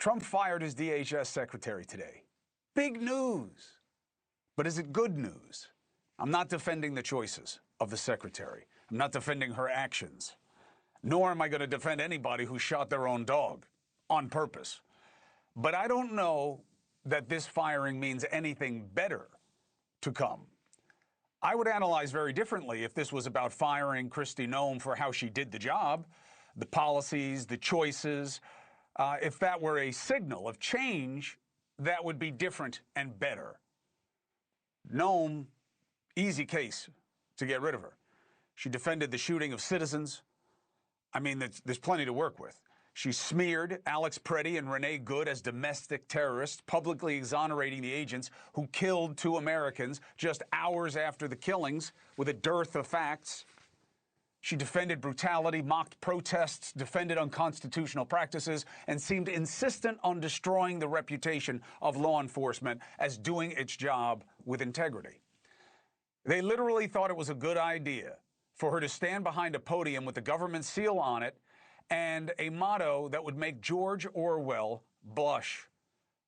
Trump fired his DHS secretary today. Big news. But is it good news? I'm not defending the choices of the secretary. I'm not defending her actions. Nor am I going to defend anybody who shot their own dog on purpose. But I don't know that this firing means anything better to come. I would analyze very differently if this was about firing Kristi Noem for how she did the job, the policies, the choices. If that were a signal of change, that would be different and better. Noem, easy case to get rid of her. She defended the shooting of citizens. I mean, there's plenty to work with. She smeared Alex Preddy and Renee Good as domestic terrorists, publicly exonerating the agents who killed 2 Americans just hours after the killings with a dearth of facts. She defended brutality, mocked protests, defended unconstitutional practices, and seemed insistent on destroying the reputation of law enforcement as doing its job with integrity. They literally thought it was a good idea for her to stand behind a podium with the government seal on it and a motto that would make George Orwell blush.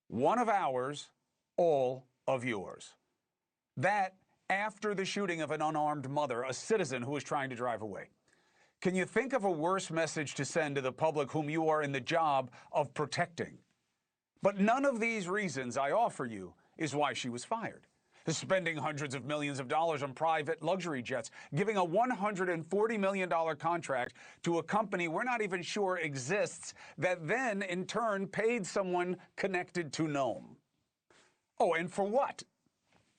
One of ours, all of yours. That after the shooting of an unarmed mother, a citizen who was trying to drive away. Can you think of a worse message to send to the public whom you are in the job of protecting? But none of these reasons I offer you is why she was fired. Spending hundreds of millions of dollars on private luxury jets, giving a $140 million contract to a company we're not even sure exists, that then, in turn, paid someone connected to Noem. Oh, and for what?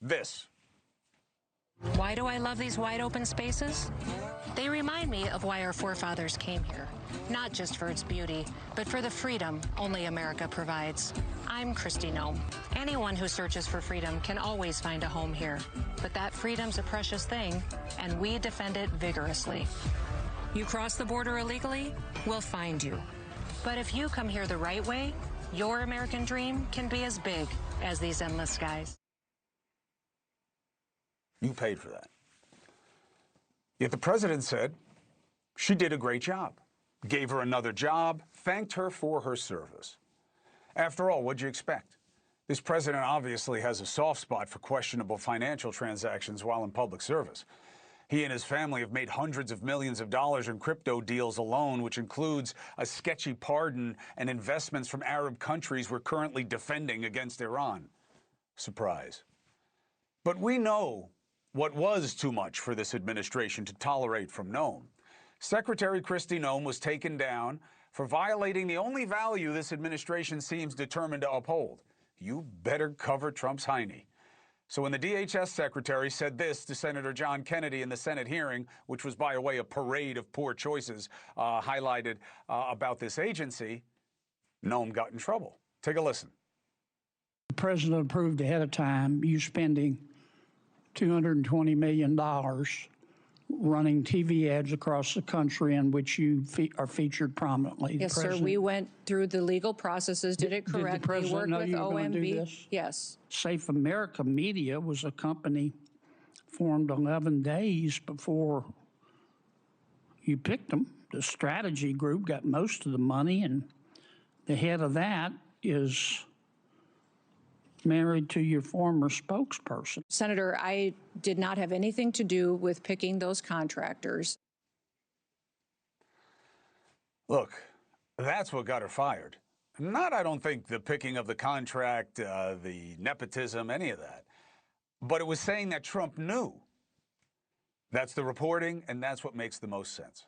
This. Why do I love these wide open spaces? They remind me of why our forefathers came here. Not just for its beauty, but for the freedom only America provides. I'm Kristi Noem. Anyone who searches for freedom can always find a home here. But that freedom's a precious thing, and we defend it vigorously. You cross the border illegally, we'll find you. But if you come here the right way, your American dream can be as big as these endless skies. You paid for that. Yet the president said she did a great job, gave her another job, thanked her for her service. After all, what'd you expect? This president obviously has a soft spot for questionable financial transactions while in public service. He and his family have made hundreds of millions of dollars in crypto deals alone, which includes a sketchy pardon and investments from Arab countries we're currently defending against Iran. Surprise. But we know what was too much for this administration to tolerate from Noem. Secretary Kristi Noem was taken down for violating the only value this administration seems determined to uphold. You better cover Trump's hiney. So when the DHS secretary said this to Senator John Kennedy in the Senate hearing, which was, by the way, a parade of poor choices highlighted about this agency, Noem got in trouble. Take a listen. The president approved ahead of time you spending $220 million running TV ads across the country in which you are featured prominently. Yes, sir. We went through the legal processes, did it correctly, did the president worked know with you were going to do OMB. this? Yes. Safe America Media was a company formed 11 days before you picked them. The strategy group got most of the money, and the head of that is married to your former spokesperson. Senator, I did not have anything to do with picking those contractors. Look, that's what got her fired. Not, I don't think, the picking of the contract, the nepotism, any of that. But it was saying that Trump knew. That's the reporting, and that's what makes the most sense.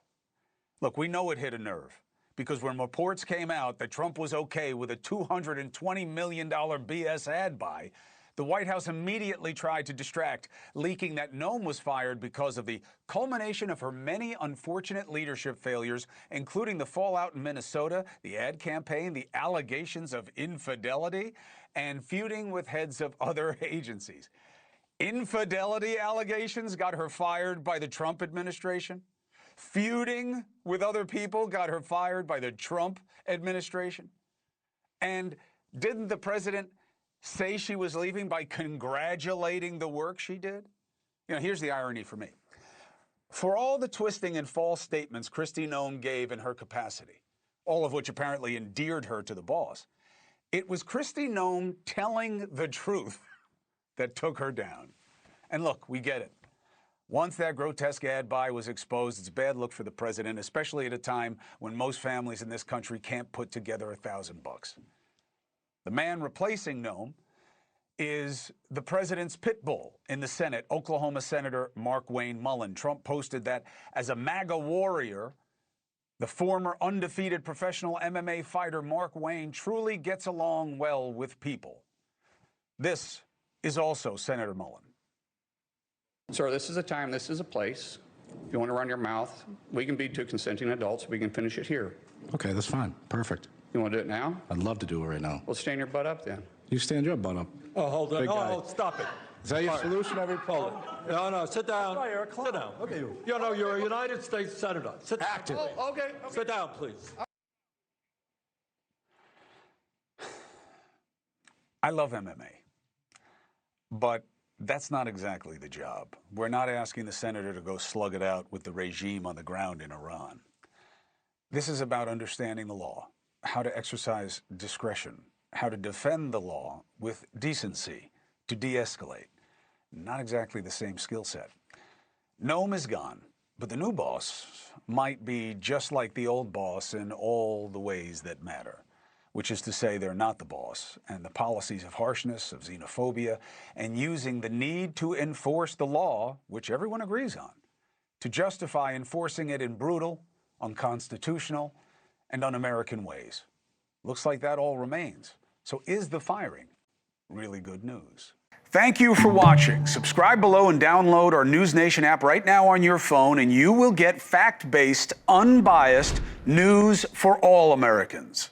Look, we know it hit a nerve, because when reports came out that Trump was okay with a $220 million BS ad buy, the White House immediately tried to distract, leaking that Noem was fired because of the culmination of her many unfortunate leadership failures, including the fallout in Minnesota, the ad campaign, the allegations of infidelity, and feuding with heads of other agencies. Infidelity allegations got her fired by the Trump administration. Feuding with other people got her fired by the Trump administration. And didn't the president say she was leaving by congratulating the work she did? You know, here's the irony for me. For all the twisting and false statements Kristi Noem gave in her capacity, all of which apparently endeared her to the boss, It was Kristi Noem telling the truth that took her down. And look, we get it. Once that grotesque ad buy was exposed, it's a bad look for the president, especially at a time when most families in this country can't put together $1,000. The man replacing Noem is the president's pit bull in the Senate, Oklahoma Senator Markwayne Mullin. Trump posted that as a MAGA warrior, the former undefeated professional MMA fighter Markwayne truly gets along well with people. This is also Senator Mullin. Sir, this is a time, this is a place. If you want to run your mouth, we can be two consenting adults. We can finish it here. Okay, that's fine. Perfect. You want to do it now? I'd love to do it right now. Well, stand your butt up then. You stand your butt up. Oh, hold on. Big guy. Oh, stop it. Is that your solution, Hold it. No, sit down. Sit down. Okay. You know, you're a United States Senator. Sit down. Active. Oh, okay. Sit down, please. I love MMA, but that's not exactly the job. We're not asking the senator to go slug it out with the regime on the ground in Iran. This is about understanding the law, how to exercise discretion, how to defend the law with decency, to de-escalate. Not exactly the same skill set. Noem is gone, but the new boss might be just like the old boss in all the ways that matter, which is to say they're not the boss, and the policies of harshness, of xenophobia, and using the need to enforce the law, which everyone agrees on, to justify enforcing it in brutal, unconstitutional, and un-American ways. Looks like that all remains. So is the firing really good news? Thank you for watching. Subscribe below and download our NewsNation app right now on your phone, and you will get fact-based, unbiased news for all Americans.